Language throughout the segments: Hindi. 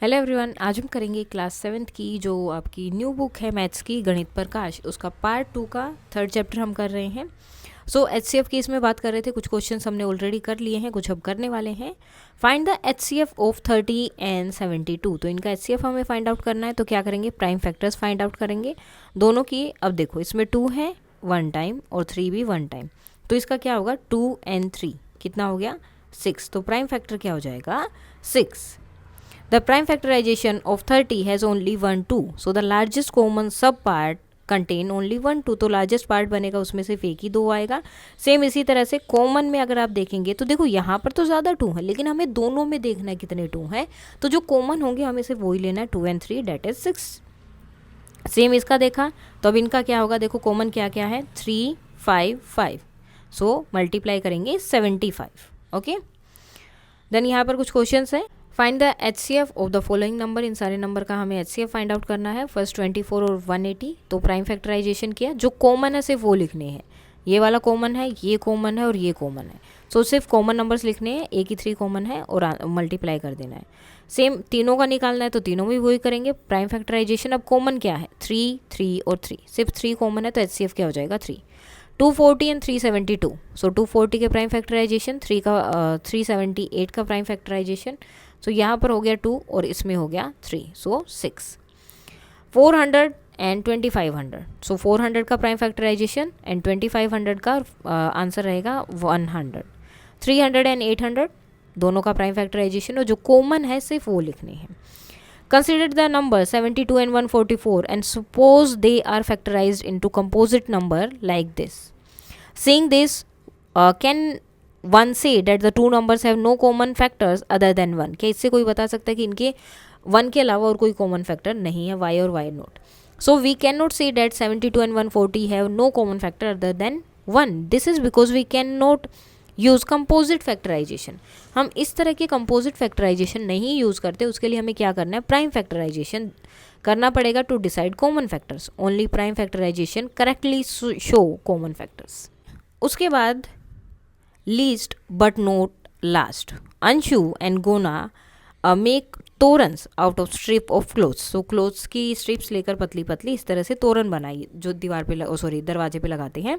हेलो एवरीवन, आज हम करेंगे क्लास 7th की जो आपकी न्यू बुक है मैथ्स की गणित प्रकाश, उसका पार्ट 2 का थर्ड चैप्टर हम कर रहे हैं। सो HCF की इसमें बात कर रहे थे, कुछ क्वेश्चंस हमने ऑलरेडी कर लिए हैं, कुछ अब करने वाले हैं। Find the HCF of 30 and 72। तो इनका HCF हमें फाइंड आउट करना है, तो क्या करेंगे, प्राइम फैक्टर्स फाइंड आउट करेंगे दोनों की। अब देखो इसमें 2 है 1 टाइम और 3 भी 1 टाइम, तो इसका क्या होगा 2 एंड 3 कितना हो गया 6। तो प्राइम फैक्टर क्या हो जाएगा 6। The prime factorization of 30 has only 1 2, so the largest common sub part contain only 1 2, तो लार्जेस्ट पार्ट बनेगा उसमें सिर्फ एक ही 2 आएगा। सेम इसी तरह से कॉमन में अगर आप देखेंगे तो देखो यहाँ पर तो ज़्यादा 2 है, लेकिन हमें दोनों में देखना है कितने 2 हैं, तो जो कॉमन होंगे हमें सिर्फ वही लेना है 2 एंड 3 डेट इज 6। सेम इसका देखा तो अब इनका क्या होगा, देखो कॉमन क्या क्या है 3 5 5, सो मल्टीप्लाई करेंगे 75। ओके, देन यहाँ पर कुछ क्वेश्चन है। Find the HCF of the following number, इन सारे नंबर का हमें HCF फाइंड आउट करना है। फर्स्ट 24 और 180, तो प्राइम फैक्टराइजेशन किया, जो कॉमन है सिर्फ वो लिखने हैं। ये वाला कॉमन है, ये कॉमन है और ये कॉमन है, सो सिर्फ कॉमन नंबर्स लिखने हैं। एक ही 3 कॉमन है और मल्टीप्लाई कर देना है। सेम तीनों का निकालना है तो तीनों में वही करेंगे प्राइम फैक्टराइजेशन। अब कॉमन क्या है 3 3 और 3, सिर्फ 3 कॉमन है तो HCF क्या हो जाएगा 3। 240 एंड 372, सो 240 के प्राइम फैक्टराइजेशन, 378 का प्राइम फैक्टराइजेशन। सो यहाँ पर हो गया 2 और इसमें हो गया 3, सो 6। 400 एंड 2500, सो 400 का प्राइम फैक्टराइजेशन एंड 2500 का आंसर रहेगा 100। 300 एंड 800 दोनों का प्राइम फैक्टराइजेशन, और जो कॉमन है सिर्फ वो लिखने हैं। Consider the number 72 and 144 and suppose they are factorized into composite number like this. Seeing this, can one say that the two numbers have no common factors other than 1? क्या इससे कोई बता सकता है कि इनके 1 के अलावा और कोई कॉमन फैक्टर नहीं है, y और y note. So we cannot say that 72 and 140 have no common factor other than 1. This is because we cannot use composite factorisation. हम इस तरह के कंपोजिट फैक्टराइजेशन नहीं यूज़ करते, उसके लिए हमें क्या करना है प्राइम फैक्टराइजेशन करना पड़ेगा to decide common factors. Only prime factorization correctly show common factors. उसके बाद least but not last, Anshu and Gona make torans out of strip of cloths. So cloths की स्ट्रिप्स लेकर पतली पतली इस तरह से तोरन बनाई जो दीवार पे दरवाजे पे लगाते हैं।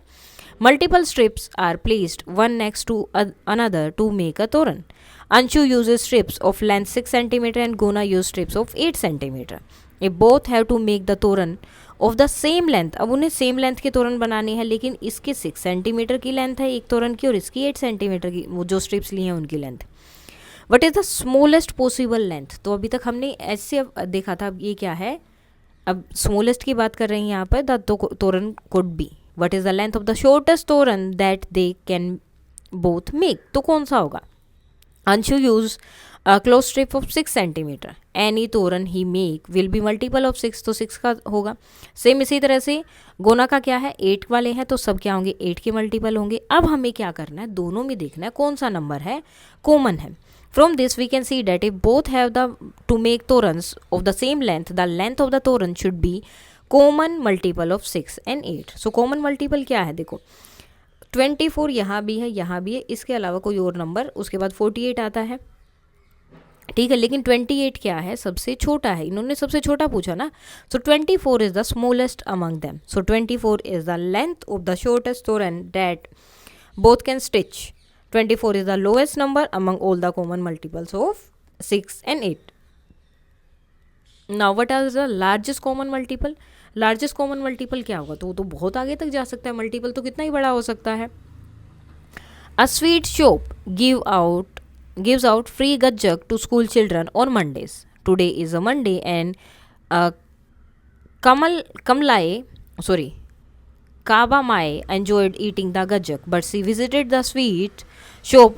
Multiple strips are placed one next to another to make a toran. Anshu uses strips of length 6 centimetre and Gona use strips of 8 centimetre. ये both have to make the toran of the same length. अब उन्हें सेम लेंथ के तोरन बनाने हैं, लेकिन इसके 6 सेंटीमीटर की लेंथ है एक तोरन की और इसकी 8 सेंटीमीटर की, वो जो स्ट्रिप्स ली हैं उनकी length. What is the smallest possible length? तो अभी तक हमने ऐसे देखा था, अब ये क्या है, अब स्मॉलेस्ट की बात कर रहे हैं यहाँ पर। The toran could be, what is the length of the shortest toran that they can both make, तो कौन सा होगा? Anshu use close strip of 6 centimetre, any toran he make will be multiple of 6, तो 6 का होगा। सेम इसी तरह से गोना का क्या है 8 वाले हैं तो सब क्या होंगे 8 के मल्टीपल होंगे। अब हमें क्या करना है, दोनों में देखना है कौन सा नंबर है कॉमन है। From this we can see that if both have to make torans of the same length, the length of the toran should be common multiple of 6 and 8. So common multiple क्या है, देखो 24 यहाँ भी है, इसके अलावा कोई और नंबर, उसके बाद 48 आता है, ठीक है, लेकिन 28 क्या है सबसे छोटा है, इन्होंने सबसे छोटा पूछा ना। So 24 is the smallest among them, so 24 is the length of the shortest toran that both can stitch. 24 is the lowest number among all the common multiples of 6 and 8. Now what is the largest common multiple? Largest common multiple क्या होगा, तो वो तो बहुत आगे तक जा सकता है, मल्टीपल तो कितना ही बड़ा हो सकता है। A sweet shop gives out free gajak to school children on Mondays. Today is a Monday and Kaba Mai enjoyed eating the gajak, but she visited the sweet shop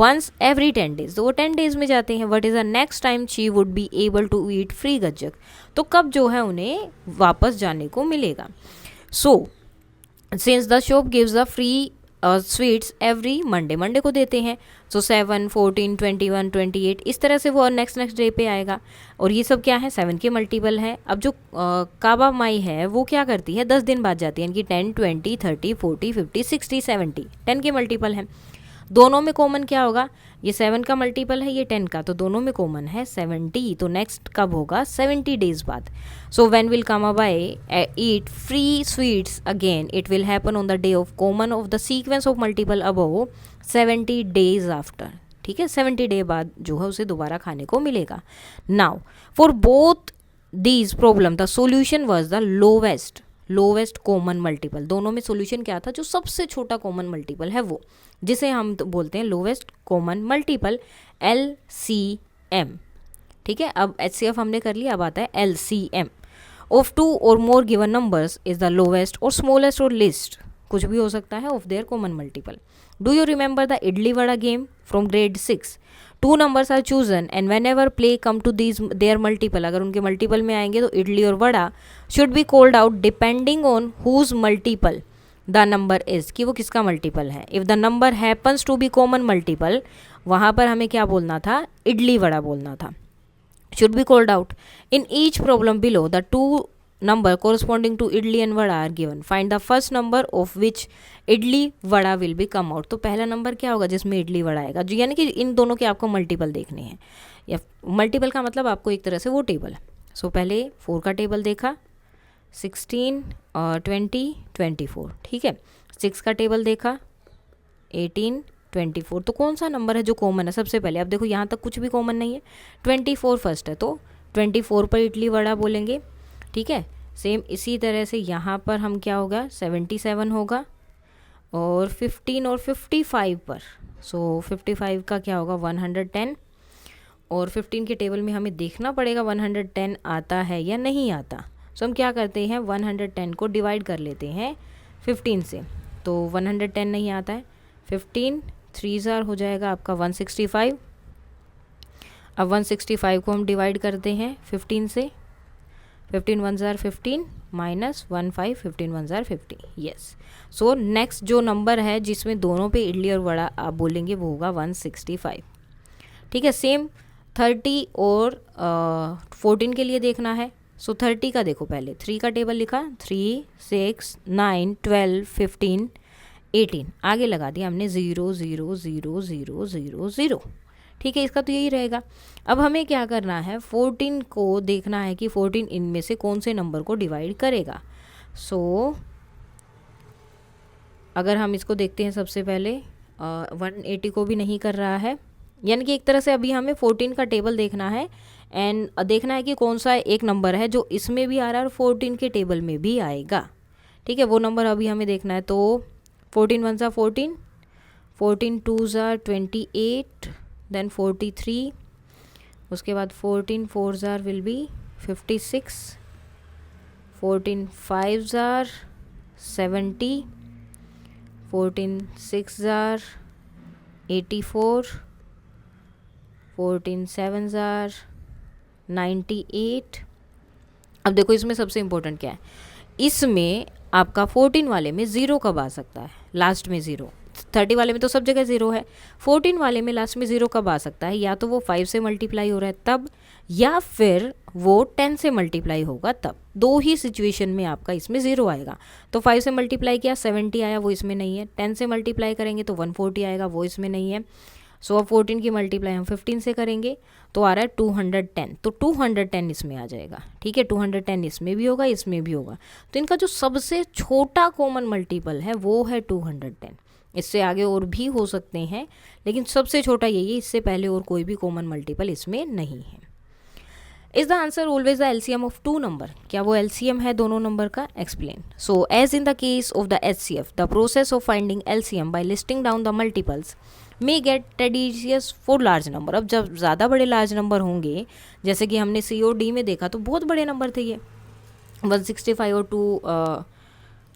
once every 10 days. तो वो 10 days में जाते हैं. What is the next time she would be able to eat free gajak? तो कब जो है उन्हें वापस जाने को मिलेगा. So since the shop gives the free sweets every Monday को देते हैं, सो 7 14 21 28 इस तरह से वो नेक्स्ट डे पे आएगा, और ये सब क्या है 7 के मल्टीपल है। अब जो काबा माई है वो क्या करती है 10 दिन बाद जाती है, यानी कि 10 20 30 40 50 60 70 10 के मल्टीपल है। दोनों में कॉमन क्या होगा, ये 7 का मल्टीपल है, ये 10 का, तो दोनों में कॉमन है 70। तो नेक्स्ट कब होगा, 70 डेज बाद। So when will come by eat free sweets again, it will happen on the day of common of the sequence of multiple above 70 days after. ठीक है, 70 डे बाद जो है उसे दोबारा खाने को मिलेगा। Now for both these problem the solution was the lowest common multiple. दोनों में सोल्यूशन क्या था, जो सबसे छोटा कॉमन मल्टीपल है वो, जिसे हम तो बोलते हैं लोवेस्ट कॉमन मल्टीपल, LCM। ठीक है, अब HCF हमने कर लिया, अब आता है LCM of 2 or more given numbers is the lowest or smallest or least, कुछ भी हो सकता है, of their common multiple. Do you remember the idli vada game from grade 6? 2 numbers are chosen and whenever play come to these their multiple, अगर उनके मल्टीपल में आएंगे तो इडली और vada should be called out depending on whose multiple the number is, कि वो किसका मल्टीपल है। if the number happens to be common multiple, वहाँ पर हमें क्या बोलना था, इडली वड़ा बोलना था, should be called out। in each problem below the two number corresponding to idli and vada are given, find the first number of which idli vada will be come out। तो पहला नंबर क्या होगा जिसमें इडली वड़ा आएगा, जो यानी कि इन दोनों के आपको मल्टीपल देखने हैं, या मल्टीपल का मतलब आपको एक तरह से वो टेबल। सो पहले 4 का टेबल देखा, 16 और 20 24, ठीक है। 6 का टेबल देखा, 18 24। तो कौन सा नंबर है जो कॉमन है, सबसे पहले अब देखो यहाँ तक कुछ भी कॉमन नहीं है, 24 फर्स्ट है, तो 24 पर इडली वड़ा बोलेंगे। ठीक है, सेम इसी तरह से यहाँ पर हम क्या होगा, 77 होगा, और 15 और 55 पर, सो 55 का क्या होगा, 110। और 15 के टेबल में हमें देखना पड़ेगा 110 आता है या नहीं आता। सो हम क्या करते हैं, 110 को डिवाइड कर लेते हैं 15 से, तो 110 नहीं आता है, 15 3 हो जाएगा आपका 165। अब 165 को हम डिवाइड करते हैं 15 से, 15 1 jar 15 minus 15 15 1 jar 50, yes. So next जो नंबर है जिसमें दोनों पे इडली और वड़ा आप बोलेंगे वो होगा 165। ठीक है, सेम 30 और 14 के लिए देखना है। सो 30 का देखो, पहले 3 का टेबल लिखा, 3 6 9 12 15 18, आगे लगा दिया हमने 0 0 0 0 0 0। ठीक है, इसका तो यही रहेगा। अब हमें क्या करना है, 14 को देखना है कि 14 इनमें से कौन से नंबर को डिवाइड करेगा। सो अगर हम इसको देखते हैं, सबसे पहले 180 को भी नहीं कर रहा है, यानी कि एक तरह से अभी हमें 14 का टेबल देखना है एंड देखना है कि कौन सा एक नंबर है जो इसमें भी आ रहा है और 14 के टेबल में भी आएगा। ठीक है, वो नंबर अभी हमें देखना है। तो 14 1 ज़ा 14, 14 2 ज़ा 28, देन 43, उसके बाद 14 4 ज़ार विल बी 56, 14 5 ज़ार 70, 14 6 ज़ार 84, 14 7 ज़ार 98। अब देखो इसमें सबसे इम्पोर्टेंट क्या है, इसमें आपका 14 वाले में 0 कब आ सकता है, लास्ट में 0। 30 वाले में तो सब जगह 0 है, 14 वाले में लास्ट में 0 कब आ सकता है, या तो वो 5 से मल्टीप्लाई हो रहा है तब, या फिर वो 10 से मल्टीप्लाई होगा तब। दो ही सिचुएशन में आपका इसमें 0 आएगा। तो 5 से मल्टीप्लाई किया 70 आया, वो इसमें नहीं है। 10 से मल्टीप्लाई करेंगे तो 140 आएगा, वो इसमें नहीं है। सो अब 14 की मल्टीप्लाई हम 15 से करेंगे तो आ रहा है 210, तो 210 इसमें आ जाएगा। ठीक है, 210 इसमें भी होगा, इसमें भी होगा। तो इनका जो सबसे छोटा कॉमन मल्टीपल है वो है 210। इससे आगे और भी हो सकते हैं, लेकिन सबसे छोटा यही है, इससे पहले और कोई भी कॉमन मल्टीपल इसमें नहीं है। Is the answer always the LCM of 2 number, क्या वो एलसीएम है दोनों नंबर का? Explain. So as in the case of the HCF, the process of finding LCM by listing down the multiples may get tedious for large number. अब जब ज़्यादा बड़े लार्ज नंबर होंगे, जैसे कि हमने COD में देखा तो बहुत बड़े नंबर थे ये, 165 और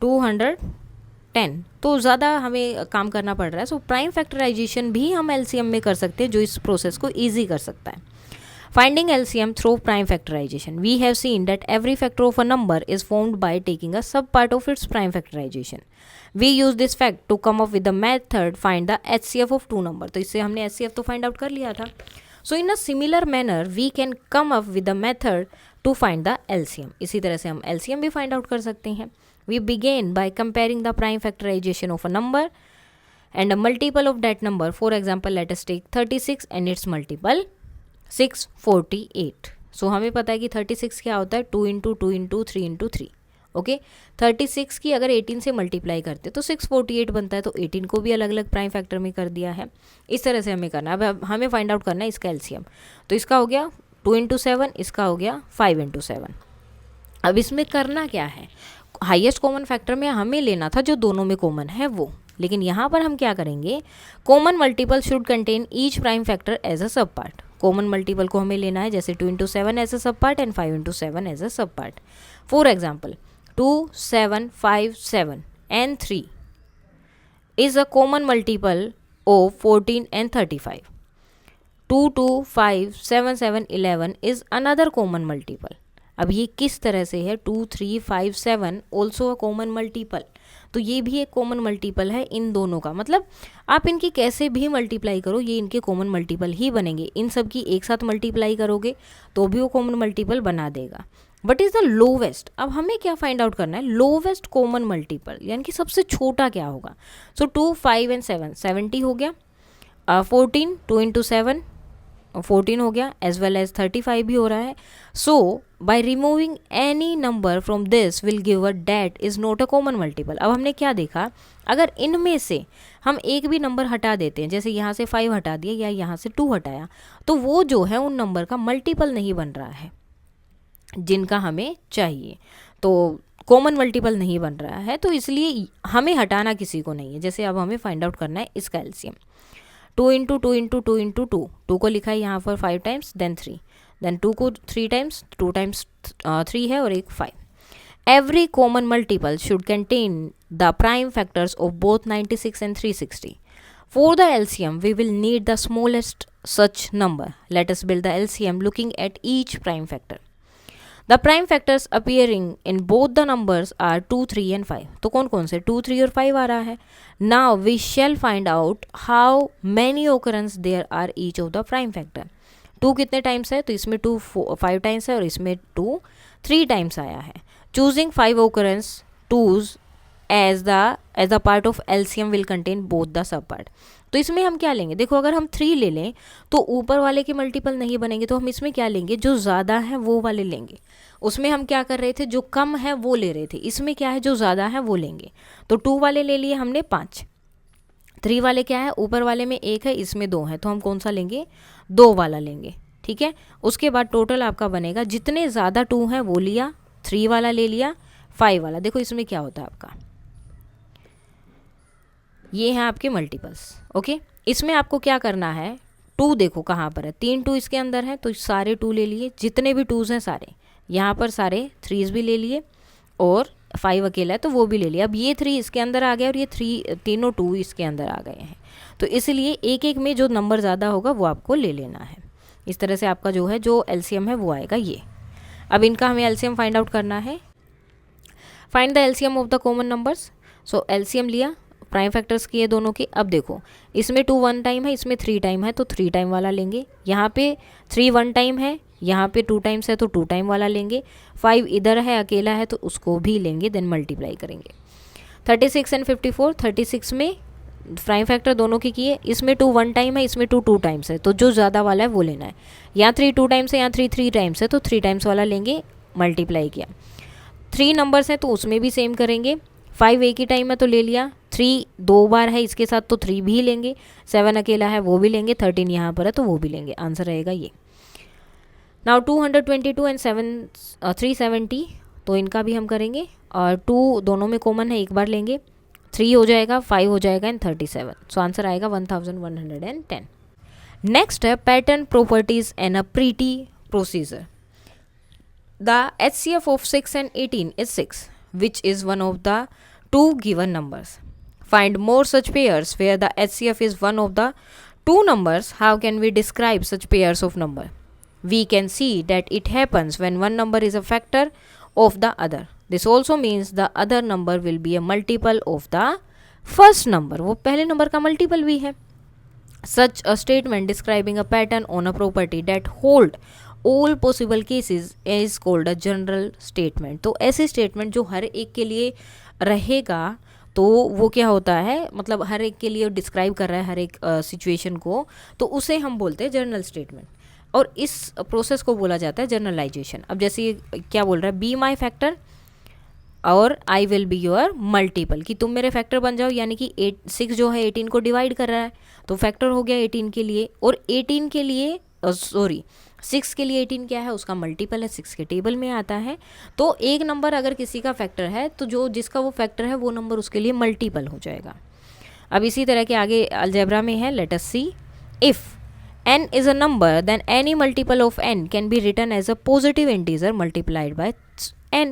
210, तो ज़्यादा हमें काम करना पड़ रहा है। सो प्राइम फैक्टराइजेशन भी हम एलसीएम में कर सकते हैं, जो इस प्रोसेस को ईजी कर सकता है। Finding LCM through prime factorization. We have seen that every factor of a number is formed by taking a subpart of its prime factorization. We use this fact to come up with the method find the HCF of 2 number. तो इससे हमने HCF तो find out कर लिया था. So in a similar manner we can come up with the method to find the LCM. इसी तरह से हम LCM भी find out कर सकते हैं. We begin by comparing the prime factorization of a number and a multiple of that number, for example let us take 36 and its multiple 648. सो हमें पता है कि 36 क्या होता है, 2 इंटू 2 इंटू 3 इंटू 3. ओके, 36 की अगर 18 से मल्टीप्लाई करते तो 648 बनता है, तो 18 को भी अलग अलग प्राइम फैक्टर में कर दिया है. इस तरह से हमें करना है. अब हमें फाइंड आउट करना है इसका एलसीएम. तो इसका हो गया 2 इंटू 7, इसका हो गया 5 इंटू 7. अब इसमें करना क्या है, हाईएस्ट कॉमन फैक्टर में हमें लेना था जो दोनों में कॉमन है वो, लेकिन यहाँ पर हम क्या करेंगे, common multiple should contain each prime factor as a sub part. Common multiple को हमें लेना है, जैसे 2 into 7 as a sub part and 5 into 7 as a sub part. For example 2, 7, 5, 7 and 3 is a common multiple of 14 and 35. 2, 2, 5, 7, 7, 11 is another common multiple. अब ये किस तरह से है, 2, 3, 5, 7 ऑल्सो अ कॉमन मल्टीपल. तो ये भी एक कॉमन मल्टीपल है इन दोनों का. मतलब आप इनकी कैसे भी मल्टीप्लाई करो ये इनके कॉमन मल्टीपल ही बनेंगे. इन सब की एक साथ मल्टीप्लाई करोगे तो भी वो कॉमन मल्टीपल बना देगा. But is the lowest. अब हमें क्या फाइंड आउट करना है, लोवेस्ट कॉमन मल्टीपल, यानी कि सबसे छोटा क्या होगा. सो 2, 5 एंड 7 70 हो गया. 14 2 इंटू 7 14 हो गया, एज वेल एज 35 भी हो रहा है. So by removing any number from this will give a that is not a common multiple. अब हमने क्या देखा, अगर इनमें से हम एक भी नंबर हटा देते हैं, जैसे यहाँ से 5 हटा दिया या यहाँ से 2 हटाया, तो वो जो है उन नंबर का मल्टीपल नहीं बन रहा है जिनका हमें चाहिए. तो कॉमन मल्टीपल नहीं बन रहा है, तो इसलिए हमें हटाना किसी को नहीं है. जैसे अब हमें फाइंड आउट करना है इसका एलसीएम. 2 इंटू 2 इंटू 2 इंटू 2, 2 को लिखा है यहाँ पर 5 टाइम्स, देन 3, देन 2 को 3 टाइम्स, 2 टाइम्स 3 है और एक 5. Every common multiple should contain the prime factors of both 96 and 360. For the LCM, we will need the smallest such number. Let us build the LCM looking at each prime factor. The prime factors appearing in both the numbers are 2, 3 and 5. तो कौन कौन से 2, 3 और 5 आ रहा है. Now we shall find out how many occurrence there are each of the prime factor. 2 कितने टाइम्स है, तो इसमें 2 5 टाइम्स है और इसमें 2 3 टाइम्स आया है. Choosing 5 occurrence 2's as a part of LCM will contain both the sub part. तो इसमें हम क्या लेंगे, देखो अगर हम 3 ले लें तो ऊपर वाले के मल्टीपल नहीं बनेंगे, तो हम इसमें क्या लेंगे, जो ज़्यादा है वो वाले लेंगे. उसमें हम क्या कर रहे थे, जो कम है वो ले रहे थे. इसमें क्या है, जो ज़्यादा है वो लेंगे. तो 2 वाले ले लिए हमने 5. 3 वाले क्या है, ऊपर वाले में 1 है, इसमें 2 है, तो हम कौन सा लेंगे, 2 वाला लेंगे. ठीक है, उसके बाद टोटल आपका बनेगा, जितने ज़्यादा 2 हैं वो लिया, 3 वाला ले लिया, 5 वाला. देखो इसमें क्या होता है आपका, ये हैं आपके मल्टीपल्स. ओके, इसमें आपको क्या करना है, 2 देखो कहाँ पर है, 3 2 इसके अंदर है, तो सारे 2 ले लिए, जितने भी 2s हैं सारे. यहाँ पर सारे 3s भी ले लिए और 5 अकेला है तो वो भी ले लिया. अब ये 3 इसके अंदर आ गया और ये 3 तीनों 2 इसके अंदर आ गए हैं. तो इसलिए एक एक में जो नंबर ज़्यादा होगा वो आपको ले लेना है. इस तरह से आपका जो है जो एलसीएम है वो आएगा ये. अब इनका हमें एलसीएम फाइंड आउट करना है. Find the LCM of the common numbers. So LCM लिया, प्राइम फैक्टर्स किए दोनों के. अब देखो इसमें 2 1 टाइम है, इसमें 3 टाइम है, तो 3 टाइम वाला लेंगे. यहाँ पे 3 1 टाइम है, यहाँ पे 2 टाइम्स है तो 2 टाइम वाला लेंगे. 5 इधर है अकेला है तो उसको भी लेंगे, देन मल्टीप्लाई करेंगे. 36 एंड 54, 36 में प्राइम फैक्टर दोनों के किए, इसमें 2 1 टाइम है, इसमें 2 2 टाइम्स है, तो जो ज़्यादा वाला है वो लेना है. यहाँ 3 2 टाइम्स है, यहाँ 3 3 टाइम्स है, तो 3 टाइम्स वाला लेंगे, मल्टीप्लाई किया. 3 नंबर्स हैं तो उसमें भी सेम करेंगे. 5 एक ही टाइम है तो ले लिया, 3 2 बार है इसके साथ तो 3 भी लेंगे, 7 अकेला है वो भी लेंगे, 13 यहाँ पर है तो वो भी लेंगे. आंसर रहेगा ये. नाउ 222 एंड 370, तो इनका भी हम करेंगे, और 2 दोनों में कॉमन है, एक बार लेंगे. 3 हो जाएगा, 5 हो जाएगा एंड 37. सो आंसर आएगा 1110. नेक्स्ट है pattern properties and a pretty procedure. The HCF of 6 and 18 is 6, which is one of the 2 given numbers. Find more such pairs where the HCF is one of the 2 numbers. How can we describe such pairs of number? We can see that it happens when one number is a factor of the other. This also means the other number will be a multiple of the first number. वो पहले नंबर का मल्टीपल भी है. Such a statement describing a pattern on a property that hold all possible cases is called a general statement. तो ऐसे स्टेटमेंट जो हर एक के लिए रहेगा तो वो क्या होता है, मतलब हर एक के लिए डिस्क्राइब कर रहा है हर एक सिचुएशन को, तो उसे हम बोलते हैं जनरल स्टेटमेंट। और इस प्रोसेस को बोला जाता है जनरलाइजेशन। अब जैसे ये क्या बोल रहा है, बी माई फैक्टर और I will be your multiple, कि तुम मेरे फैक्टर बन जाओ, यानी कि 6 जो है 18 को डिवाइड कर रहा है, तो फैक्टर हो गया 18 के लिए। और 18 के लिए 6 के लिए 18 क्या है, उसका मल्टीपल है, 6 के टेबल में आता है। तो एक नंबर अगर किसी का फैक्टर है तो जो जिसका वो फैक्टर है वो नंबर उसके लिए मल्टीपल हो जाएगा। अब इसी तरह के आगे अलजेब्रा में है, let us see, if n is a number then any multiple of n can be written as a positive integer multiplied by n.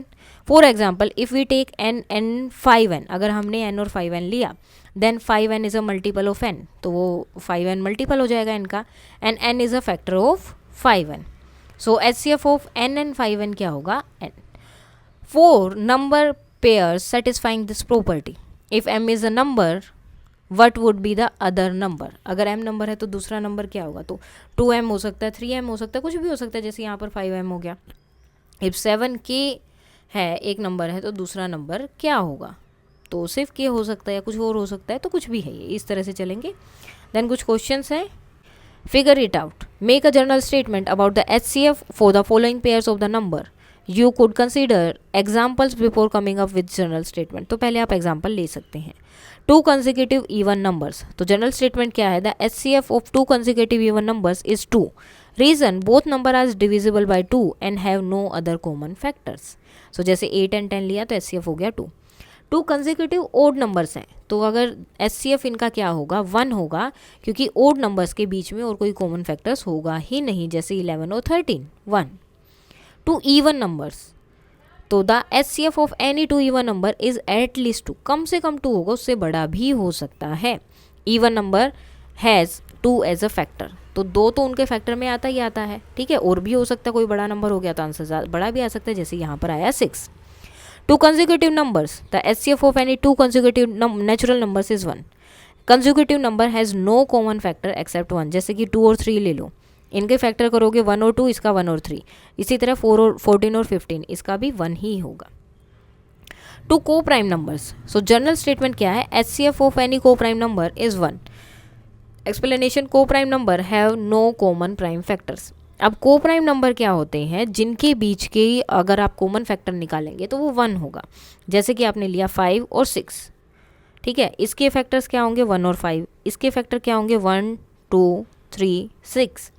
For example, if we take n 5n, अगर हमने n और 5n लिया, then 5n is a multiple of n, तो वो 5n मल्टीपल हो जाएगा n का, and n is a factor of 5n. So HCF of n and 5n क्या होगा, n. For number pairs satisfying this property, if m is a number, what would be the other number, अगर m नंबर है तो दूसरा नंबर क्या होगा, तो 2m हो सकता है, 3m हो सकता है, कुछ भी हो सकता है, जैसे यहाँ पर 5m हो गया। इफ 7k है एक नंबर है तो दूसरा नंबर क्या होगा, तो सिर्फ k हो सकता है या कुछ और हो सकता है, तो कुछ भी है ये, इस तरह से चलेंगे। देन कुछ क्वेश्चंस हैं, figure it out, make a general statement about the HCF for the following pairs of the number, you could consider examples before coming up with general statement. तो पहले आप एग्जाम्पल ले सकते हैं। 2 consecutive even numbers, तो जनरल स्टेटमेंट क्या है, the HCF of 2 consecutive even numbers is 2. Reason, both number are divisible by 2 and have no other common factors. So जैसे 8 एंड 10 लिया तो HCF हो गया 2। 2 consecutive odd नंबर्स हैं, तो अगर HCF इनका क्या होगा, 1 होगा, क्योंकि odd नंबर्स के बीच में और कोई कॉमन फैक्टर्स होगा ही नहीं, जैसे 11 और 13, 1। 2 even numbers, तो the HCF of any 2 even number is at least 2, कम से कम 2 होगा, उससे बड़ा भी हो सकता है। Even number has 2 as a factor, तो 2 तो उनके फैक्टर में आता ही आता है, ठीक है, और भी हो सकता है, कोई बड़ा नंबर हो गया तो आंसर बड़ा भी आ सकता है, जैसे यहाँ पर आया 6। 2 consecutive numbers, the HCF of any 2 consecutive natural numbers is 1। Consecutive number has no common factor except 1, जैसे कि 2 और 3 ले लो, इनके फैक्टर करोगे 1 और 2, इसका 1 और 3, इसी तरह 4 और 14 और 15, इसका भी 1 ही होगा। 2 co prime numbers, so general statement क्या है, HCF of any co prime number is 1। Explanation, co prime number have no common prime factors. अब को प्राइम नंबर क्या होते हैं, जिनके बीच के अगर आप कॉमन फैक्टर निकालेंगे तो वो 1 होगा, जैसे कि आपने लिया 5 और 6, ठीक है, इसके फैक्टर्स क्या होंगे 1 और 5, इसके फैक्टर क्या होंगे 1 2 3 6,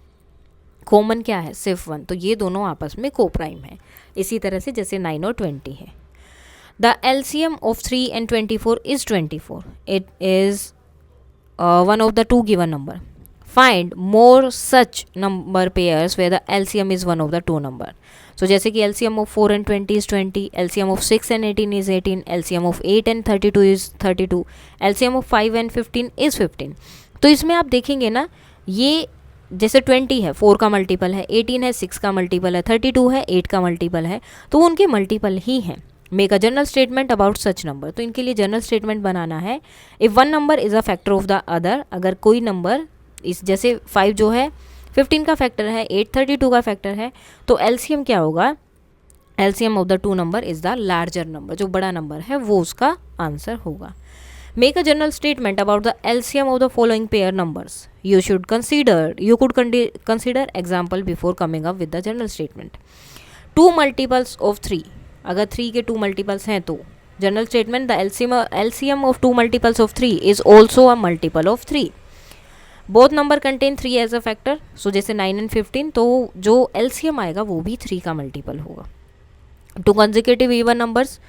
कॉमन क्या है सिर्फ 1, तो ये दोनों आपस में को प्राइम है। इसी तरह से जैसे 9 और 20 है। The LCM of 3 and 24 is 24, it is one of the 2 given number. Find more such number pairs where the LCM is one of the 2 number. So जैसे कि LCM of 4 and 20 is 20, LCM of 6 and 18 is 18, LCM of 8 and 32 is 32, LCM of 5 and 15 is 15। तो इसमें आप देखेंगे ना, ये जैसे 20 है 4 का मल्टीपल है, 18 है 6 का मल्टीपल है, 32 है 8 का मल्टीपल है, तो उनके मल्टीपल ही हैं। Make a general statement about such number, तो इनके लिए जनरल स्टेटमेंट बनाना है। If one number is a factor of the other, अगर कोई नंबर इस जैसे 5 जो है 15 का फैक्टर है, 8 32 का फैक्टर है, तो LCM क्या होगा, LCM of the 2 number is the larger number, जो बड़ा नंबर है वो उसका आंसर होगा। Make a general statement about the LCM of the following pair numbers. You could consider example before coming up with the general statement. 2 multiples of 3. अगर 3 के 2 multiples हैं तो general statement, the LCM of 2 multiples of 3 is also a multiple of 3. Both number contain 3 as a factor. So जैसे 9 and 15, तो जो LCM आएगा वो भी 3 का multiple होगा। 2 consecutive even numbers.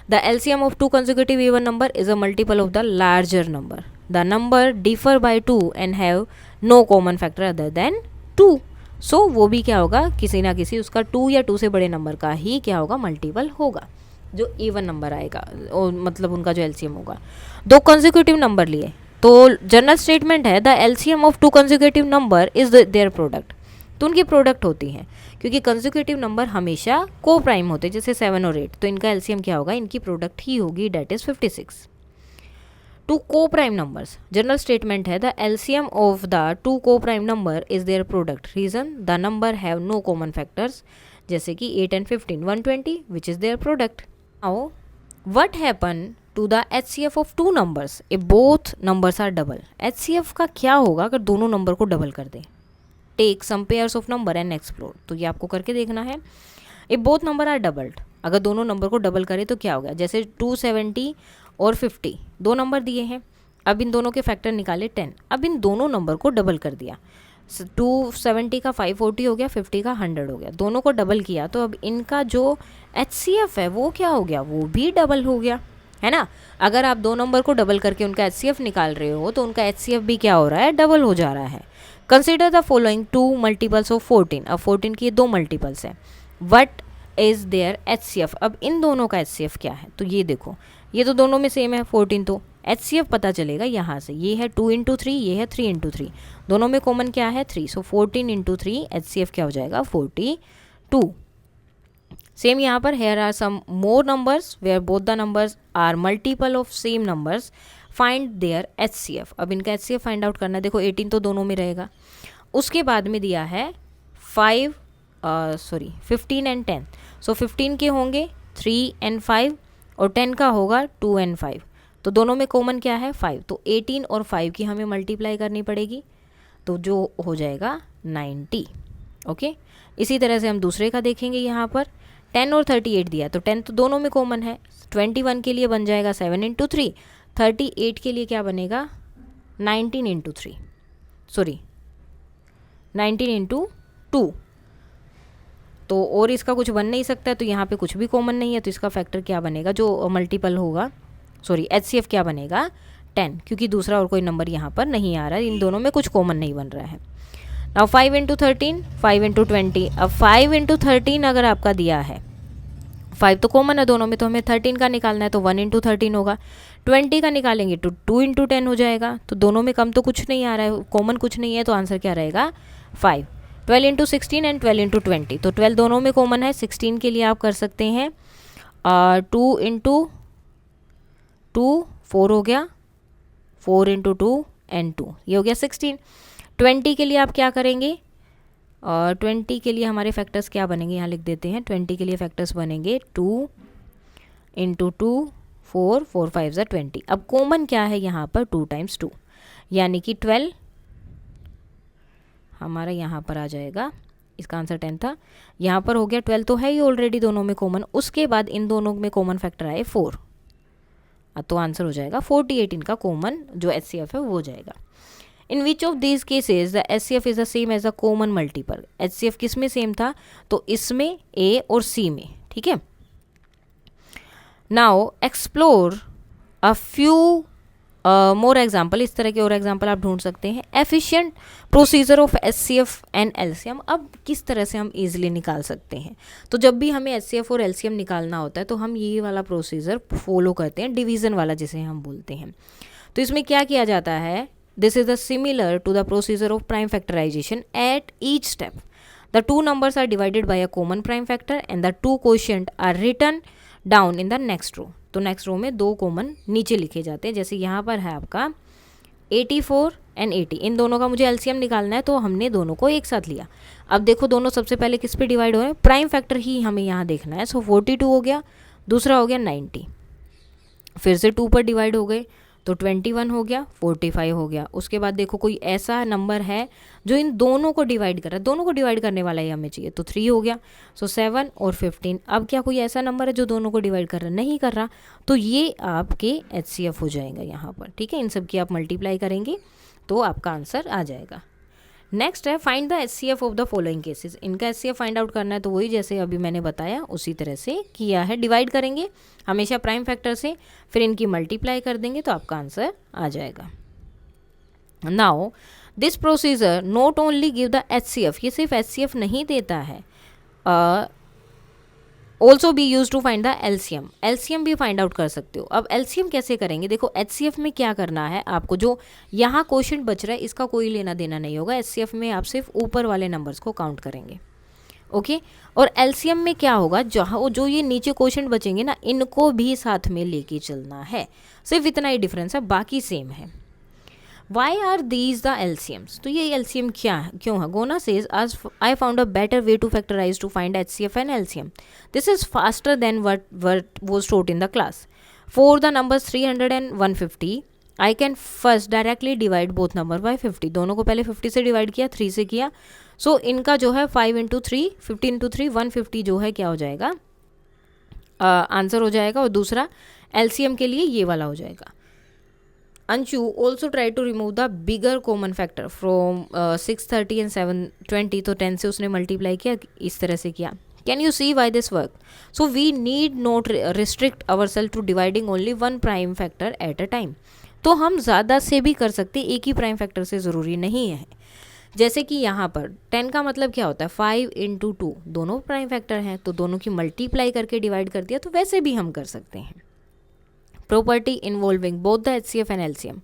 The LCM of 2 consecutive even number is a multiple of the larger number. The number differ by 2 and have no common factor other than 2. So वो भी क्या होगा, किसी ना किसी उसका 2 या 2 से बड़े नंबर का ही क्या होगा, मल्टीपल होगा, जो इवन नंबर आएगा, और मतलब उनका जो LCM होगा। 2 कंसेक्यूटिव नंबर लिए, तो जनरल स्टेटमेंट है the LCM of 2 consecutive number is their product, तो उनकी प्रोडक्ट होती हैं, क्योंकि कंसेक्यूटिव नंबर हमेशा को प्राइम होते हैं, जैसे 7 और 8, तो इनका LCM क्या होगा, इनकी प्रोडक्ट ही होगी, date is 56। 2 co prime numbers, general statement है the LCM of the 2 co prime number is their product. Reason, the number have no common factors, जैसे कि 8 and 15, 120 which is their product. Now what happen to the HCF of two numbers if both numbers are double. HCF का क्या होगा अगर दोनों नंबर को डबल कर दे? Take some pairs of number and explore. तो ये आपको करके देखना है। If both number are doubled, अगर दोनों नंबर को डबल करें तो क्या होगा? जैसे 270 और 50 दो नंबर दिए हैं, अब इन दोनों के फैक्टर निकाले 10। अब इन दोनों नंबर को डबल कर दिया, 270 का 540 हो गया, 50 का 100 हो गया, दोनों को डबल किया तो अब इनका जो HCF है वो क्या हो गया? वो भी डबल हो गया, है ना। अगर आप दो नंबर को डबल करके उनका HCF निकाल रहे हो तो उनका HCF भी क्या हो रहा है? डबल हो जा रहा है। Consider the following two multiples of 14। अब 14 की दो मल्टीपल्स है, वट इज देयर HCF। अब इन दोनों का HCF क्या है? तो ये देखो, ये तो दोनों में सेम है 14, तो HCF पता चलेगा यहाँ से, ये है 2 इंटू 3, ये है 3 इंटू 3, दोनों में कॉमन क्या है? 3। सो 14 इंटू 3 HCF क्या हो जाएगा? 42। सेम यहाँ पर here are some more numbers where both the numbers are multiple of same numbers, find their HCF। अब इनका HCF फाइंड आउट करना है। देखो 18 तो दोनों में रहेगा, उसके बाद में दिया है 15 एंड 10। सो 15 के होंगे 3 एंड 5 और 10 का होगा 2 एंड 5, तो दोनों में कॉमन क्या है? 5। तो 18 और 5 की हमें मल्टीप्लाई करनी पड़ेगी, तो जो हो जाएगा 90। ओके, इसी तरह से हम दूसरे का देखेंगे। यहाँ पर 10 और 38 दिया, तो 10 तो दोनों में कॉमन है, 21 के लिए बन जाएगा 7 इंटू 3, 38 के लिए क्या बनेगा? 19 इंटू 3, सॉरी 19 इंटू 2। तो और इसका कुछ बन नहीं सकता है, तो यहाँ पे कुछ भी कॉमन नहीं है, तो इसका फैक्टर क्या बनेगा जो मल्टीपल होगा? सॉरी HCF क्या बनेगा? 10, क्योंकि दूसरा और कोई नंबर यहाँ पर नहीं आ रहा है, इन दोनों में कुछ कॉमन नहीं बन रहा है। Now 5 into 13, 5 into 20। अब 5 इंटू 13 अगर आपका दिया है, 5 तो कॉमन है दोनों में, तो हमें 13 का निकालना है, तो 1 इंटू 13 होगा। 20 का निकालेंगे तो 2 इंटू 10 हो जाएगा, तो दोनों में कम तो कुछ नहीं आ रहा है, कॉमन कुछ नहीं है, तो आंसर क्या रहेगा? 5। 12 इंटू 16 एंड 12 इंटू 20, तो 12 दोनों में कॉमन है, 16 के लिए आप कर सकते हैं 2 इंटू 2, 4 हो गया, 4 इंटू 2 एंड 2, ये हो गया 16। 20 के लिए आप क्या करेंगे? और 20 के लिए हमारे फैक्टर्स क्या बनेंगे? यहाँ लिख देते हैं। 20 के लिए फैक्टर्स बनेंगे 2 इंटू 2, 4, 4 5 ज़ा 20। अब कॉमन क्या है यहाँ पर? 2 टाइम्स 2, यानी कि 12 हमारा यहाँ पर आ जाएगा। इसका आंसर 10 था, यहाँ पर हो गया 12 तो है ही ऑलरेडी दोनों में कॉमन, उसके बाद इन दोनों में कॉमन फैक्टर आए 4, तो आंसर हो जाएगा 48। इनका कॉमन जो HCF है वो हो जाएगा। In which of these cases the HCF is the same as a common multiple. HCF किस में सेम था? तो इसमें, A और C में, ठीक है। Now explore a few more example, इस तरह के और एग्जाम्पल आप ढूंढ सकते हैं। Efficient procedure of HCF and LCM। अब किस तरह से हम इजीली निकाल सकते हैं? तो जब भी हमें HCF और LCM निकालना होता है तो हम ये वाला प्रोसीजर फॉलो करते हैं, डिवीज़न वाला जिसे हम बोलते हैं। तो इसमें क्या किया जाता है? This is the similar to the procedure of prime factorisation. At each step the two numbers are divided by a common prime factor and the two quotient are written down in the next row. तो नेक्स्ट रो में दो कॉमन नीचे लिखे जाते हैं। जैसे यहाँ पर है आपका 84 एंड 80, इन दोनों का मुझे LCM निकालना है, तो हमने दोनों को एक साथ लिया। अब देखो दोनों सबसे पहले किस पे डिवाइड हुए हैं? प्राइम फैक्टर ही हमें यहाँ देखना है। सो 42 हो गया, दूसरा हो गया 90, फिर से 2 पर डिवाइड हो गए तो 21 हो गया, 45 हो गया। उसके बाद देखो कोई ऐसा नंबर है जो इन दोनों को डिवाइड कर रहा है, दोनों को डिवाइड करने वाला ही हमें चाहिए, तो 3 हो गया। सो 7 और 15। अब क्या कोई ऐसा नंबर है जो दोनों को डिवाइड कर रहा नहीं कर रहा, तो ये आपके HCF हो जाएगा यहाँ पर, ठीक है। इन सब की आप मल्टीप्लाई करेंगे तो आपका आंसर आ जाएगा। नेक्स्ट है find the HCF of the following cases. इनका HCF फाइंड आउट करना है, तो वही जैसे अभी मैंने बताया उसी तरह से किया है। डिवाइड करेंगे हमेशा प्राइम फैक्टर से, फिर इनकी मल्टीप्लाई कर देंगे तो आपका आंसर आ जाएगा। Now this procedure not only give the HCF, ये सिर्फ HCF नहीं देता है, also be use to find the LCM। LCM भी फाइंड आउट कर सकते हो। अब LCM कैसे करेंगे? देखो HCF में क्या करना है आपको, जो यहाँ क्वोशिएंट बच रहा है इसका कोई लेना देना नहीं होगा। HCF में आप सिर्फ ऊपर वाले नंबर्स को काउंट करेंगे, ओके। और LCM में क्या होगा, जहाँ जो ये नीचे क्वोशिएंट बचेंगे ना, इनको भी साथ में लेके चलना है। सिर्फ इतना ही डिफरेंस है, बाकी सेम है। Why are these the LCMs? तो ये LCM क्या है, क्यों है? Gona says, as I found a better way to factorize to find HCF and LCM. This is faster than what was taught in the class. For the numbers 300 and 150 I can first directly divide both number by 50. दोनों को पहले 50 से डिवाइड किया, 3 से किया. सो इनका जो है 5 इंटू 3, 50 इंटू 3, 150 जो है क्या हो जाएगा, आंसर हो जाएगा. और दूसरा एलसीएम के लिए ये वाला हो जाएगा. अंशु also try to remove the bigger common factor from 630 and 720. तो 10 से उसने मल्टीप्लाई किया, इस तरह से किया. Can you see why this work? So we need not restrict our self to dividing only one prime factor at a time. तो हम ज़्यादा से भी कर सकते, एक ही प्राइम फैक्टर से ज़रूरी नहीं है. जैसे कि यहाँ पर 10 का मतलब क्या होता है, 5 इंटू 2, दोनों प्राइम फैक्टर हैं तो दोनों की मल्टीप्लाई करके डिवाइड कर दिया. तो वैसे भी हम कर सकते हैं. Property involving both the HCF and LCM,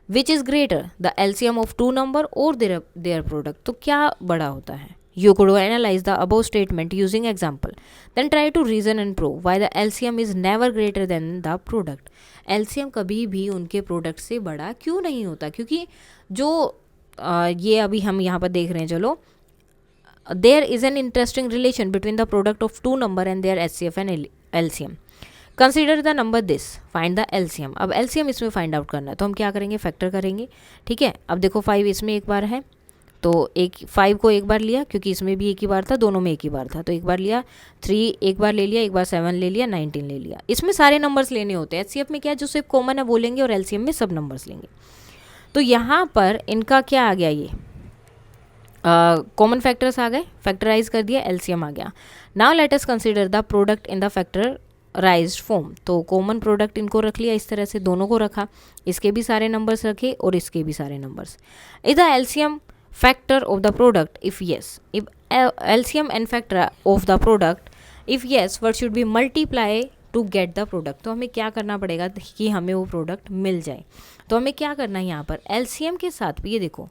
which is greater the LCM of two number और देयर प्रोडक्ट. तो क्या बड़ा होता है? You could analyze the above statement using example. Then try to reason and prove why the LCM is never greater than the product. LCM कभी भी उनके प्रोडक्ट से बड़ा क्यों नहीं होता? क्योंकि जो ये अभी हम यहाँ पर देख रहे हैं, चलो, there is an interesting relation between the product of two number and their HCF and LCM. Consider the number this, find the LCM. अब LCM इसमें फाइंड आउट करना है तो हम क्या करेंगे, फैक्टर करेंगे. ठीक है, अब देखो 5 इसमें एक बार है तो 5 को एक बार लिया, क्योंकि इसमें भी एक ही बार था, दोनों में एक ही बार था, तो एक बार लिया. 3 एक बार ले लिया, एक बार 7 ले लिया, 19 ले लिया. इसमें सारे नंबर्स लेने होते हैं. एचसीएफ में क्या है, जो सिर्फ कॉमन है वो लेंगे और एलसीएम में सब नंबर्स लेंगे. तो यहाँ पर इनका क्या आ गया, ये कॉमन फैक्टर्स आ गए, फैक्टराइज कर दिया, एलसीएम आ गया. Now let us consider the product in the factorised form. तो कॉमन प्रोडक्ट इनको रख लिया, इस तरह से दोनों को रखा, इसके भी सारे नंबर्स रखे और इसके भी सारे numbers. Is the LCM factor of the product? If yes, if LCM and factor of the product, if yes, what should be multiply to get the product? तो हमें क्या करना पड़ेगा कि हमें वो प्रोडक्ट मिल जाए. तो हमें क्या करना है, यहाँ पर LCM के साथ भी ये देखो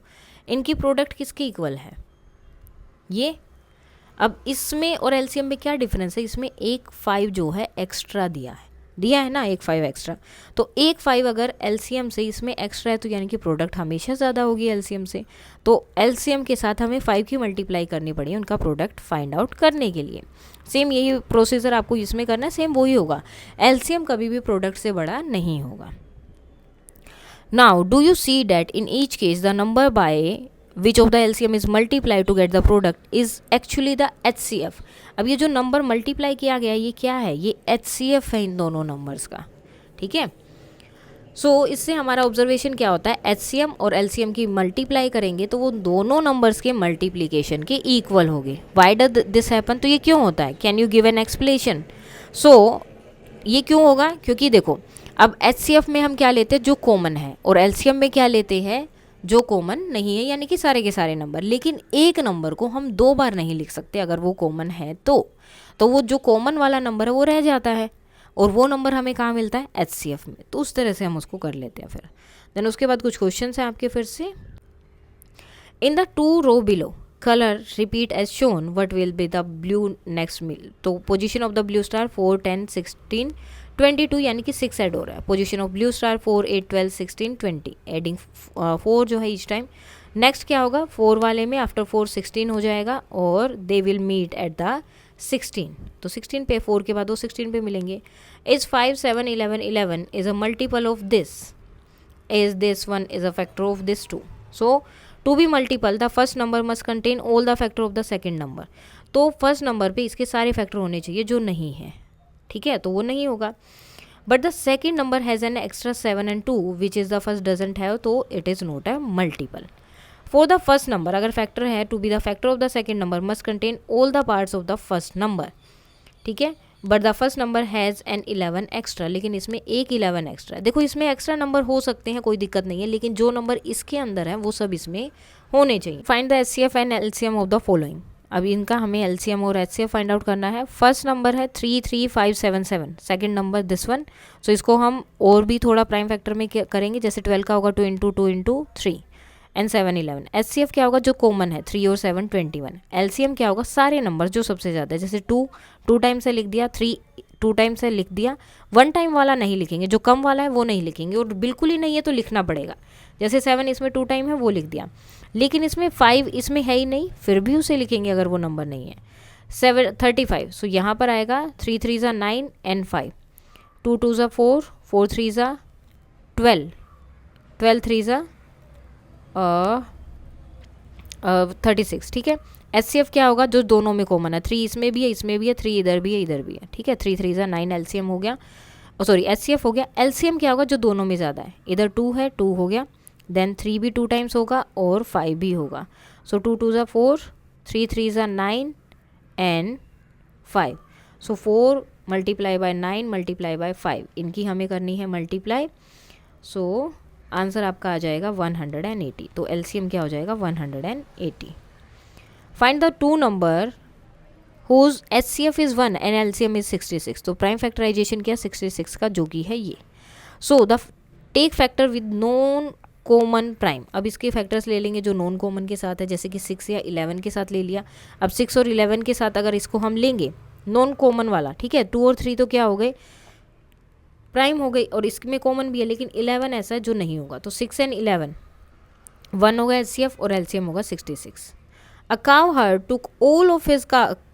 इनकी प्रोडक्ट किसके इक्वल है, ये. अब इसमें और LCM में क्या डिफरेंस है, इसमें एक 5 जो है एक्स्ट्रा दिया है ना, एक 5 एक्स्ट्रा. तो एक 5 अगर LCM से इसमें एक्स्ट्रा है तो यानी कि प्रोडक्ट हमेशा ज़्यादा होगी LCM से. तो LCM के साथ हमें 5 की मल्टीप्लाई करनी पड़ी उनका प्रोडक्ट फाइंड आउट करने के लिए. सेम यही प्रोसीजर आपको इसमें करना है, सेम वही होगा. LCM कभी भी प्रोडक्ट से बड़ा नहीं होगा. Now do you see that in each case the number by which of the LCM is multiply to get the product is actually the HCF. अब ये जो नंबर मल्टीप्लाई किया गया ये क्या है, ये HCF है इन दोनों नंबर्स का. ठीक है, सो इससे हमारा ऑब्जर्वेशन क्या होता है, HCM और LCM की मल्टीप्लाई करेंगे तो वो दोनों नंबर्स के मल्टीप्लीकेशन के इक्वल होंगे. Why does this happen? तो ये क्यों होता है, can you give an explanation? So ये क्यों होगा, क्योंकि देखो अब HCF में हम क्या लेते हैं, जो कॉमन है, और LCM में क्या लेते हैं, जो कॉमन नहीं है, यानी कि सारे के सारे नंबर. लेकिन एक नंबर को हम 2 बार नहीं लिख सकते अगर वो कॉमन है तो वो जो कॉमन वाला नंबर है वो रह जाता है और वो नंबर हमें कहाँ मिलता है, HCF में. तो उस तरह से हम उसको कर लेते हैं. फिर देन उसके बाद कुछ क्वेश्चन हैं आपके फिर से. In the 2 row below colour repeat as shown, what will be the blue next मिल. तो position of the blue star 4, 10, 16, 22 यानी कि 6 ऐड हो रहा है. Position of blue star 4, 8, 12, 16, 20 adding 4 जो है ईच टाइम. नेक्स्ट क्या होगा, 4 वाले में आफ्टर 4 16 हो जाएगा और they will meet at the 16. तो 16 पे 4 के बाद वो 16 पे मिलेंगे. Is 5, 7, 11, 11 is a multiple of this, is this one is a factor of this 2. So to be multiple the first number must contain all the factor of the second number. तो फर्स्ट नंबर पे इसके सारे फैक्टर होने चाहिए जो नहीं है. ठीक है, तो वो नहीं होगा. But the second number has an extra 7 and 2 which is the first doesn't have, तो it is not a multiple. For the first number अगर फैक्टर है to be the factor of the second number must contain all the parts of the first number. ठीक है, but the first number has an 11 extra, लेकिन इसमें एक 11 एक्स्ट्रा. देखो इसमें एक्स्ट्रा नंबर हो सकते हैं, कोई दिक्कत नहीं है, लेकिन जो नंबर इसके अंदर है वो सब इसमें होने चाहिए. Find the HCF and LCM of the following. अभी इनका हमें LCM और HCF फाइंड आउट करना है. फर्स्ट नंबर है 3, 3, 5, 7, 7. Second number this one. So इसको हम और भी थोड़ा प्राइम फैक्टर में करेंगे, जैसे 12 का होगा 2 इंटू 2 इंटू 3 एंड 7, 11. HCF क्या होगा, जो कॉमन है 3 और 7, 21. LCM क्या होगा, सारे नंबर जो सबसे ज़्यादा है, जैसे 2 टाइम से लिख दिया, 3 2 टाइम से लिख दिया. 1 टाइम वाला नहीं लिखेंगे, जो कम वाला है वो नहीं लिखेंगे, और बिल्कुल ही नहीं है तो लिखना पड़ेगा. जैसे 7 इसमें 2 टाइम है वो लिख दिया, लेकिन इसमें 5 इसमें है ही नहीं, फिर भी उसे लिखेंगे अगर वो नंबर नहीं है. 7 35. सो यहाँ पर आएगा 3 3 9 एंड 5, 2 2 4 4 3 ज़ा 12, 12 3 ज़ा 36, ठीक है। HCF क्या होगा, जो दोनों में कॉमन है, 3 इसमें भी है, इसमें भी है, 3 इधर भी है, इधर भी है, ठीक है। 3 3 ज़ा 9 LCM हो गया, सॉरी HCF हो गया। LCM क्या होगा, जो दोनों में ज़्यादा है, इधर 2 है, 2 हो गया, देन 3 भी 2 टाइम्स होगा और 5 भी होगा। सो 2 2 ज़ा 4, 3 3 ज़ा 9 and 5। So 4 multiply by 9 multiply by 5, इनकी हमें करनी है मल्टीप्लाई। सो आंसर आपका आ जाएगा 180। तो LCM क्या हो जाएगा, 180। Find the two number whose HCF is 1 and LCM is 66। तो प्राइम फैक्टराइजेशन क्या, 66 का जो कि है ये। So the take factor with non common prime. अब इसके फैक्टर्स ले लेंगे जो नॉन कॉमन के साथ है, जैसे कि 6 या 11 के साथ ले लिया। अब 6 और 11 के साथ अगर इसको हम लेंगे नॉन कॉमन वाला, ठीक है, 2 और 3 तो क्या हो गए, प्राइम हो गई, और इसमें कॉमन भी है, लेकिन 11 ऐसा है जो नहीं होगा। तो 6 एंड 11 1 होगा HCF और LCM होगा 66। A cow herd took all of his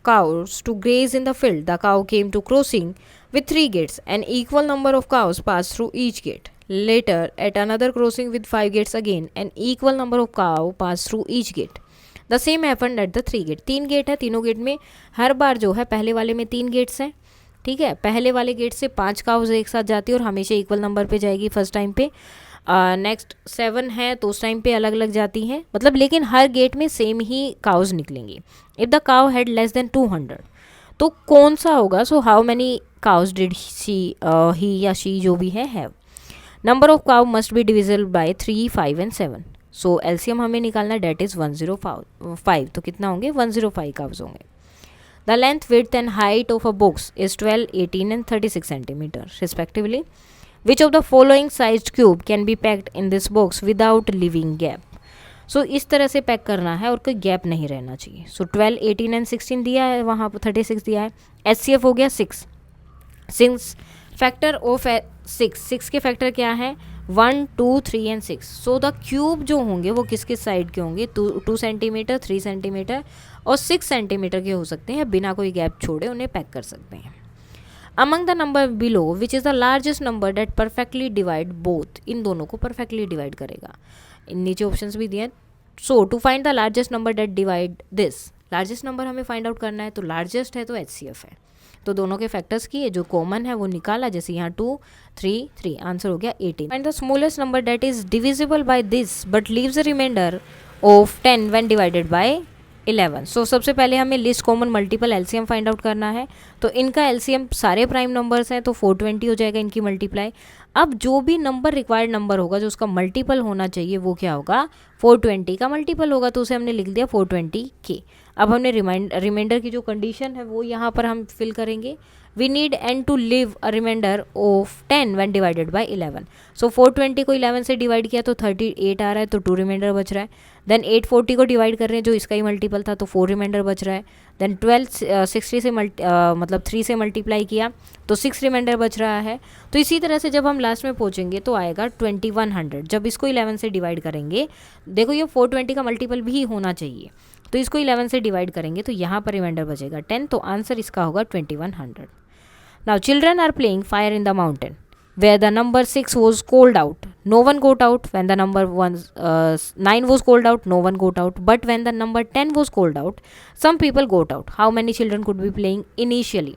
cows to graze in the field. The cow came to crossing with 3 gates. An equal number of cows passed through each gate. Later, at another crossing with 5 gates again, an equal number of cows passed through each gate. The same happened at the 3 gate. 3 gate है, तीनों गेट में हर बार जो है, पहले वाले में 3 गेट्स हैं, ठीक है। पहले वाले गेट से 5 काउज एक साथ जाती है और हमेशा इक्वल नंबर पे जाएगी फर्स्ट टाइम पे। नेक्स्ट 7 है तो उस टाइम पे अलग अलग जाती हैं, मतलब, लेकिन हर गेट में सेम ही काउज निकलेंगी। If the cow had less then 200, तो कौन सा होगा, so how many cows did he या शी जो भी है have. Number of cow must be divisible by 3 5 and 7। So LCM हमें निकालना, डेट इज़ 105। तो कितना होंगे, 105 काउज होंगे। The length, width and height of a box is 12 18 and 36 centimetre respectively. Which of the following sized cube can be packed in this box without leaving gap? So इस तरह से पैक करना है और कोई गैप नहीं रहना चाहिए। सो 12 18 एंड 16 दिया है, वहाँ पर 36 दिया है। HCF हो गया 6। सिंस फैक्टर ऑफ 6 के फैक्टर क्या है, 1 2 3 एंड 6। सो द क्यूब जो होंगे वो किसके साइड के होंगे, 2 सेंटीमीटर 3 सेंटीमीटर और 6 सेंटीमीटर के हो सकते हैं, बिना कोई गैप छोड़े उन्हें पैक कर सकते हैं। Among the number below, which is the largest number that perfectly divide both? इन दोनों को perfectly divide करेगा। नीचे ऑप्शंस भी दिए हैं। So to find the largest number that divide this, largest number हमें find out करना है, तो largest है तो HCF है। तो दोनों के फैक्टर्स किए, जो कॉमन है वो निकाला, जैसे यहाँ 2 3 3, आंसर हो गया 18। Find the smallest number that is divisible by this but leaves a remainder of 10 when divided by 11। सो सबसे पहले हमें list common multiple LCM find out करना है। तो इनका LCM सारे प्राइम नंबर्स हैं, तो 420 हो जाएगा इनकी मल्टीप्लाई। अब जो भी नंबर रिक्वायर्ड नंबर होगा, जो उसका मल्टीपल होना चाहिए, वो क्या होगा, 420 का मल्टीपल होगा, तो उसे हमने लिख दिया 420k। अब हमने रिमाइंडर की जो कंडीशन है वो यहाँ पर हम फिल करेंगे। We need n to leave a remainder of 10 when divided by 11। So 420 को 11 से डिवाइड किया तो 38 आ रहा है, तो 2 रिमाइंडर बच रहा है। देन 840 को डिवाइड कर रहे हैं, जो इसका ही मल्टीपल था, तो 4 रिमाइंडर बच रहा है। देन 12 60 से मतलब 3 से मल्टीप्लाई किया तो 6 रिमाइंडर बच रहा है। तो इसी तरह से जब हम लास्ट में पहुँचेंगे तो आएगा 2100। जब इसको 11 से डिवाइड करेंगे, देखो ये 420 का मल्टीपल भी होना चाहिए, तो इसको 11 से डिवाइड करेंगे तो यहाँ पर रिमाइंडर बचेगा 10, तो आंसर इसका होगा 2100। Now children are playing fire in the mountain where the number 6 was called out. No one got out. When the number 9 was called out, no one got out. But when the number 10 was called out, some people got out. How many children could be playing initially?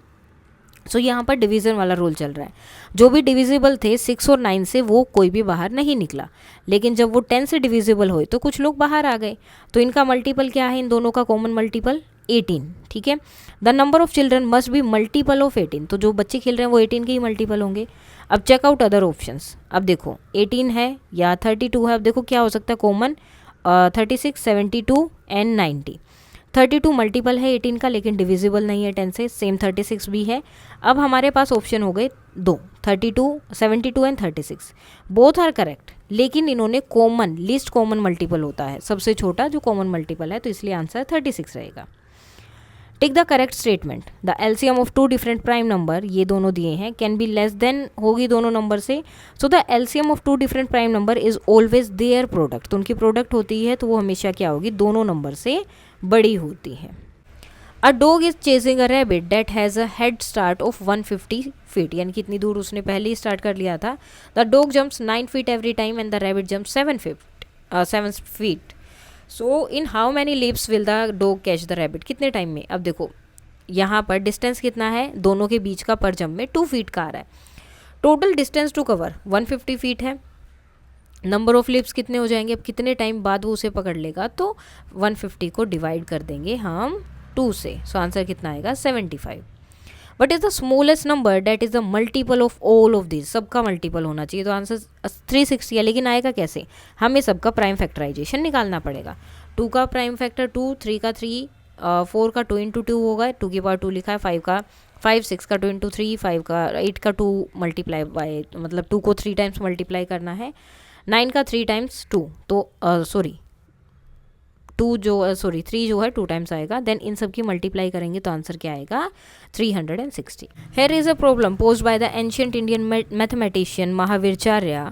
सो यहाँ पर डिवीज़न वाला रूल चल रहा है। जो भी डिविजिबल थे 6 और 9 से, वो कोई भी बाहर नहीं निकला, लेकिन जब वो 10 से डिविजिबल हुए तो कुछ लोग बाहर आ गए। तो इनका मल्टीपल क्या है, इन दोनों का कॉमन मल्टीपल 18, ठीक है। The number of children must be multiple of 18। तो जो बच्चे खेल रहे हैं वो 18 के ही मल्टीपल होंगे। अब चेकआउट अदर ऑप्शंस। अब देखो 18 है या 32 है, अब देखो क्या हो सकता है कॉमन, 36 72 एंड 90। 32 मल्टीपल है 18 का, लेकिन डिविजिबल नहीं है 10 से, सेम 36 भी है। अब हमारे पास ऑप्शन हो गए 2, 32 72 एंड 36, बोथ आर करेक्ट, लेकिन इन्होंने कॉमन, लीस्ट कॉमन मल्टीपल होता है, सबसे छोटा जो कॉमन मल्टीपल है, तो इसलिए आंसर 36 रहेगा। Tick the correct statement. The LCM of 2 different prime number, ये दोनों दिए हैं, कैन बी लेस देन होगी दोनों नंबर से। So the LCM of 2 different prime number is always there product. तो उनकी प्रोडक्ट होती है तो वो हमेशा क्या होगी, दोनों नंबर से बड़ी होती है। A dog is chasing a rabbit that has a head start of 150 feet, यानी कितनी दूर उसने पहले ही स्टार्ट कर लिया था. The dog jumps 9 feet every time and the rabbit jump 7 feet. So in how many leaps will the dog catch the rabbit, कितने टाइम में. अब देखो यहाँ पर डिस्टेंस कितना है दोनों के बीच का पर जंप में, 2 फीट का आ रहा है. Total distance to cover 150 feet है. नंबर ऑफ लिप्स कितने हो जाएंगे, अब कितने टाइम बाद वो उसे पकड़ लेगा, तो 150 को डिवाइड कर देंगे हम 2 से. सो आंसर कितना आएगा 75. What is the smallest number that is the multiple of all of this, सबका मल्टीपल होना चाहिए, तो आंसर 360 है. लेकिन आएगा कैसे, हमें सबका प्राइम फैक्टराइजेशन निकालना पड़ेगा. 2 का प्राइम फैक्टर 2, 3 का 3, 4 का 2 इंटू 2 होगा, 2 की पावर 2 लिखा है, 5 का 5, 6 का 2 इंटू 3, 5 का 8 का 2 मल्टीप्लाई बाय, मतलब 2 को 3 टाइम्स मल्टीप्लाई करना है, 9 का 3 टाइम्स 2, तो सॉरी 3 जो है 2 टाइम्स आएगा. देन इन सब की मल्टीप्लाई करेंगे तो आंसर क्या आएगा 360. Here is a problem posed by the ancient Indian mathematician Mahaviracharya.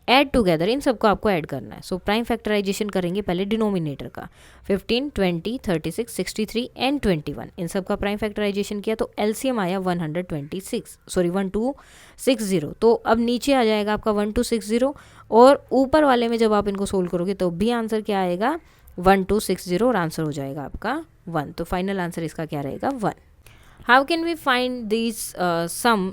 Add together, इन सबको आपको ऐड करना है. सो प्राइम फैक्टराइजेशन करेंगे पहले डिनोमिनेटर का. 15, 20, 36, 63 एंड 21, इन सब का प्राइम फैक्टराइजेशन किया तो एलसीएम आया 1260. तो अब नीचे आ जाएगा आपका 1260, और ऊपर वाले में जब आप इनको सोल्व करोगे तो भी आंसर क्या आएगा 1260, और आंसर हो जाएगा आपका 1. तो फाइनल आंसर इसका क्या रहेगा 1. How can we find this sum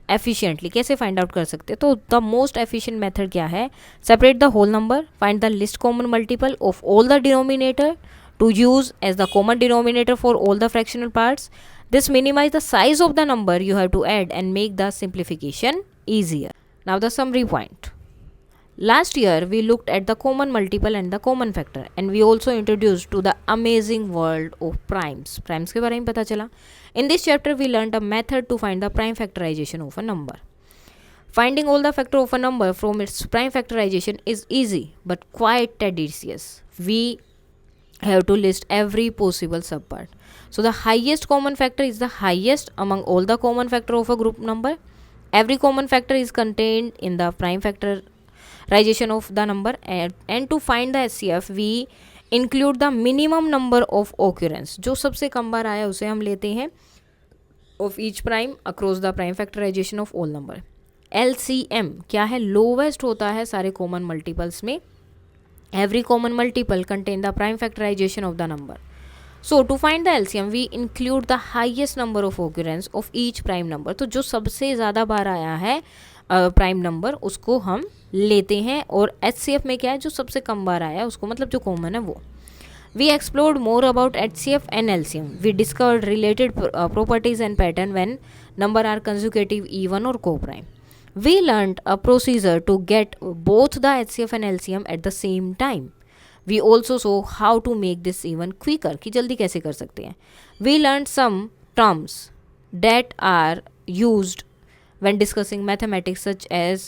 efficiently, कैसे फाइंड आउट कर सकते हैं, तो द मोस्ट एफिशिएंट मेथड क्या है, separate the whole number, find the least common multiple of all the denominator to use as the common denominator for all the fractional parts. This minimise the size of the number you have to add and make the simplification easier. Now the summary point. Last year, we looked at the common multiple and the common factor, and we also introduced to the amazing world of primes. Primes के बारे में पता चला. In this chapter, we learned a method to find the prime factorization of a number. Finding all the factor of a number from its prime factorization is easy, but quite tedious. We have to list every possible subpart. So the highest common factor is the highest among all the common factor of a group number. Every common factor is contained in the prime factorization of the number, and to find the HCF we include the minimum number of occurrence. जो सबसे कम बार आया उसे हम लेते हैं of each prime across the prime factorization of all number. LCM क्या है, लोवेस्ट होता है सारे कॉमन मल्टीपल्स में. Every common multiple contain the prime factorization of the number. So to find the LCM we include the highest number of occurrence of each prime number. तो जो सबसे ज़्यादा बार आया है प्राइम नंबर उसको हम लेते हैं, और HCF में क्या है, जो सबसे कम बार आया है उसको, मतलब जो कॉमन है वो. We explored more about HCF and LCM. We discovered related properties and pattern when number are consecutive, even or co-prime. We learned a procedure to get both the HCF and LCM at the same time. We also saw how to make this even quicker, कि जल्दी कैसे कर सकते हैं. We learned some terms that are used when discussing mathematics such as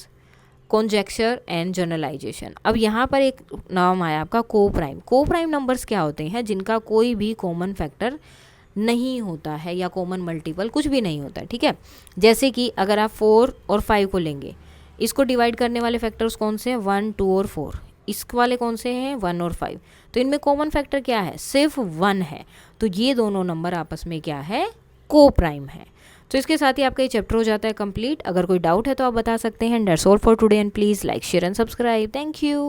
conjecture and generalization. अब यहाँ पर एक नाम आया आपका को-प्राइम. को-प्राइम नंबर्स क्या होते हैं, जिनका कोई भी कॉमन फैक्टर नहीं होता है या कॉमन मल्टीपल कुछ भी नहीं होता है. ठीक है, जैसे कि अगर आप 4 और 5 को लेंगे, इसको डिवाइड करने वाले फैक्टर्स कौन से हैं, 1, 2 और 4. इस वाले कौन से हैं, 1 और 5. तो इनमें कॉमन फैक्टर क्या है, सिर्फ 1 है. तो ये दोनों नंबर आपस में क्या है, को-प्राइम है. तो इसके साथ ही आपका ये चैप्टर हो जाता है कंप्लीट. अगर कोई डाउट है तो आप बता सकते हैं. That's all for today and please like share and subscribe. Thank you.